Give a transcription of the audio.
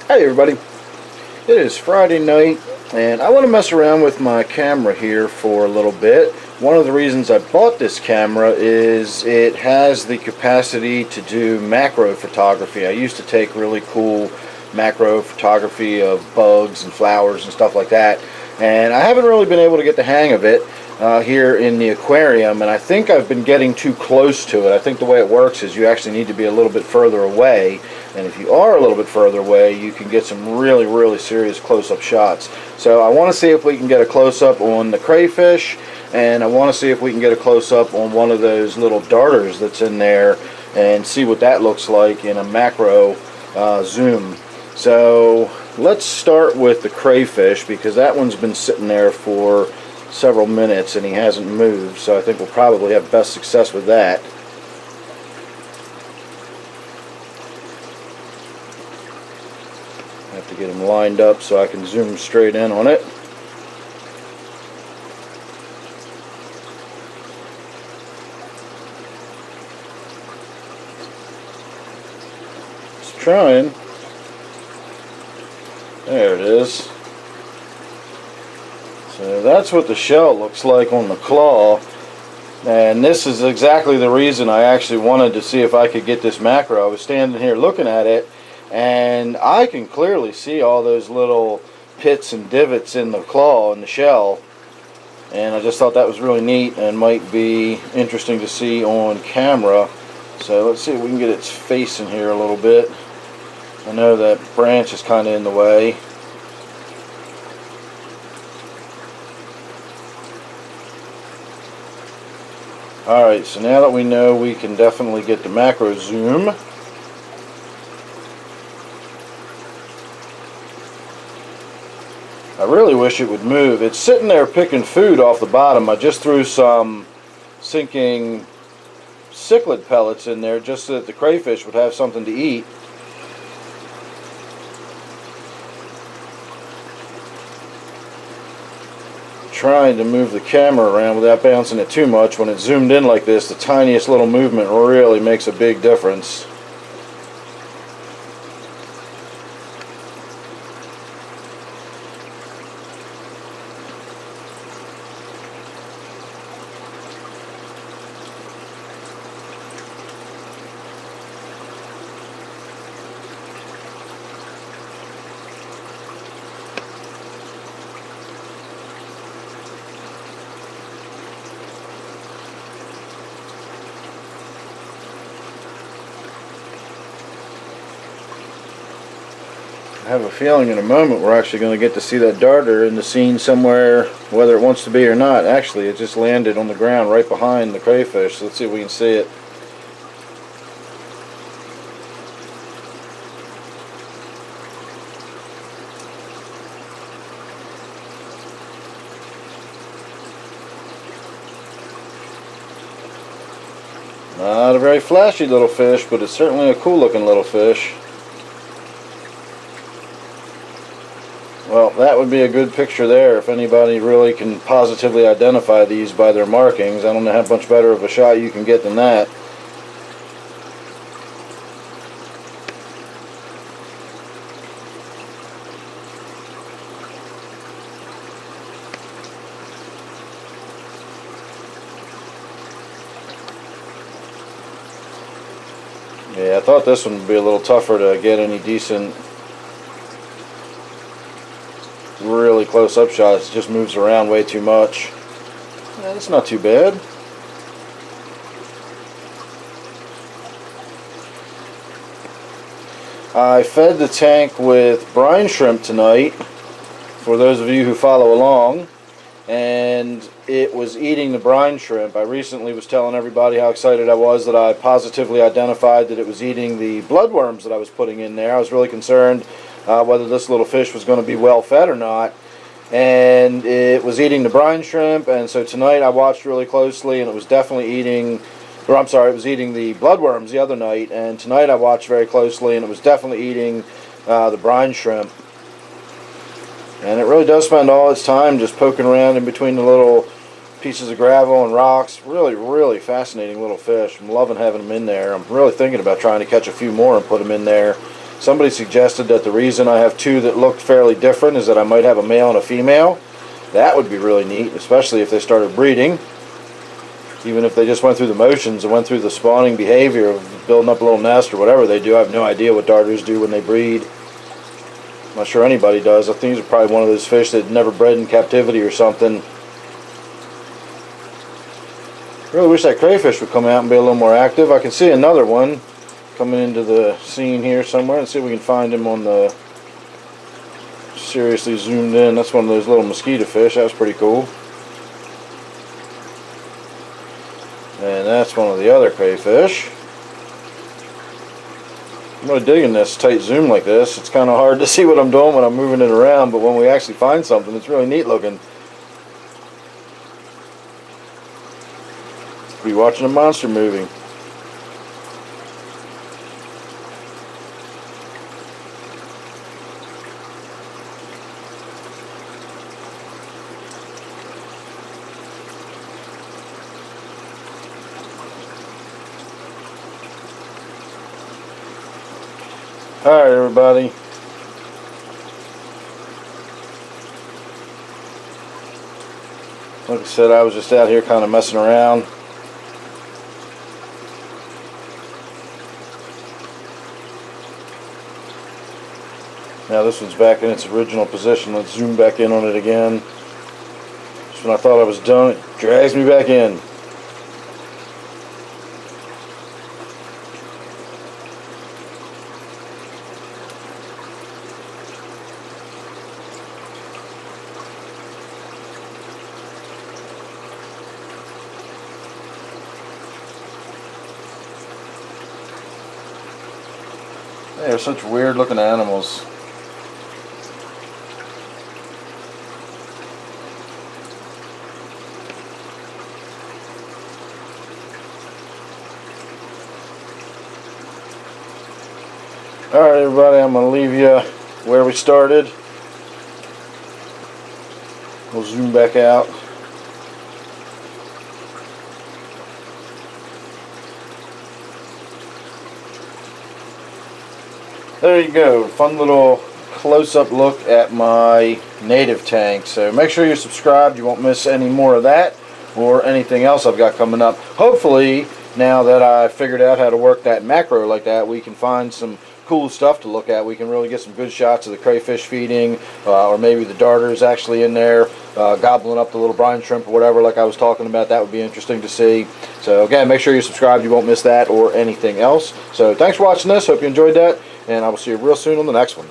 Hey everybody, it is Friday night and I want to mess around with my camera here for a little bit. One of the reasons I bought this camera is it has the capacity to do macro photography. I used to take really cool macro photography of bugs and flowers and stuff like that, and I haven't really been able to get the hang of it here in the aquarium, and I think I've been getting too close to it. I think the way it works is you actually need to be a little bit further away, and if you are a little bit further away you can get some really serious close-up shots. So I want to see if we can get a close-up on the crayfish, and I want to see if we can get a close-up on one of those little darters that's in there and see what that looks like in a macro zoom. So let's start with the crayfish, because that one's been sitting there for several minutes and he hasn't moved, so I think we'll probably have best success with that. I have to get him lined up so I can zoom straight in on it. Just trying. There it is. So that's what the shell looks like on the claw, and this is exactly the reason I actually wanted to see if I could get this macro. I was standing here looking at it and I can clearly see all those little pits and divots in the claw and the shell, and I just thought that was really neat and might be interesting to see on camera. So let's see if we can get its face in here a little bit. I know that branch is kind of in the way. Alright, so now that we know we can definitely get the macro zoom, I really wish it would move. It's sitting there picking food off the bottom. I just threw some sinking cichlid pellets in there just so that the crayfish would have something to eat. Trying to move the camera around without bouncing it too much. When it's zoomed in like this, the tiniest little movement really makes a big difference. I have a feeling in a moment we're actually going to get to see that darter in the scene somewhere, whether it wants to be or not. Actually, it just landed on the ground right behind the crayfish. So let's see if we can see it. Not a very flashy little fish, but it's certainly a cool looking little fish. Well, that would be a good picture there if anybody really can positively identify these by their markings. I don't know how much better of a shot you can get than that. Yeah, I thought this one would be a little tougher to get any decent really close up shots. It just moves around way too much. That's not too bad. I fed the tank with brine shrimp tonight, for those of you who follow along, and it was eating the brine shrimp. I recently was telling everybody how excited I was that I positively identified that it was eating the bloodworms that I was putting in there. I was really concerned whether this little fish was going to be well fed or not, and it was eating the brine shrimp. And so tonight I watched really closely, and it was definitely eating, or I'm sorry, it was eating the bloodworms the other night, and tonight I watched very closely and it was definitely eating the brine shrimp. And it really does spend all its time just poking around in between the little pieces of gravel and rocks. Really fascinating little fish. I'm loving having them in there. I'm really thinking about trying to catch a few more and put them in there somebody suggested that the reason I have two that look fairly different is that I might have a male and a female. That would be really neat, especially if they started breeding. Even if they just went through the motions and went through the spawning behavior of building up a little nest or whatever they do. I have no idea what darters do when they breed. I'm not sure anybody does. I think these are probably one of those fish that never bred in captivity or something. Really wish that crayfish would come out and be a little more active. I can see another one coming into the scene here somewhere. Let's see if we can find him on the seriously zoomed in. That's one of those little mosquito fish. That was pretty cool. And that's one of the other crayfish. I'm really digging this tight zoom like this. It's kind of hard to see what I'm doing when I'm moving it around, but when we actually find something, it's really neat looking. Be watching a monster movie. Alright everybody, like I said, I was just out here kind of messing around. Now this one's back in its original position. Let's zoom back in on it again. Just when I thought I was done, it drags me back in. They're such weird looking animals. Alright everybody, I'm going to leave you where we started. We'll zoom back out. There you go, fun little close-up look at my native tank. So make sure you're subscribed, you won't miss any more of that or anything else I've got coming up. Hopefully, now that I figured out how to work that macro like that, we can find some cool stuff to look at. We can really get some good shots of the crayfish feeding, or maybe the darters actually in there gobbling up the little brine shrimp or whatever like I was talking about. That would be interesting to see. So again, make sure you're subscribed, you won't miss that or anything else. So thanks for watching this, hope you enjoyed that, and I will see you real soon on the next one.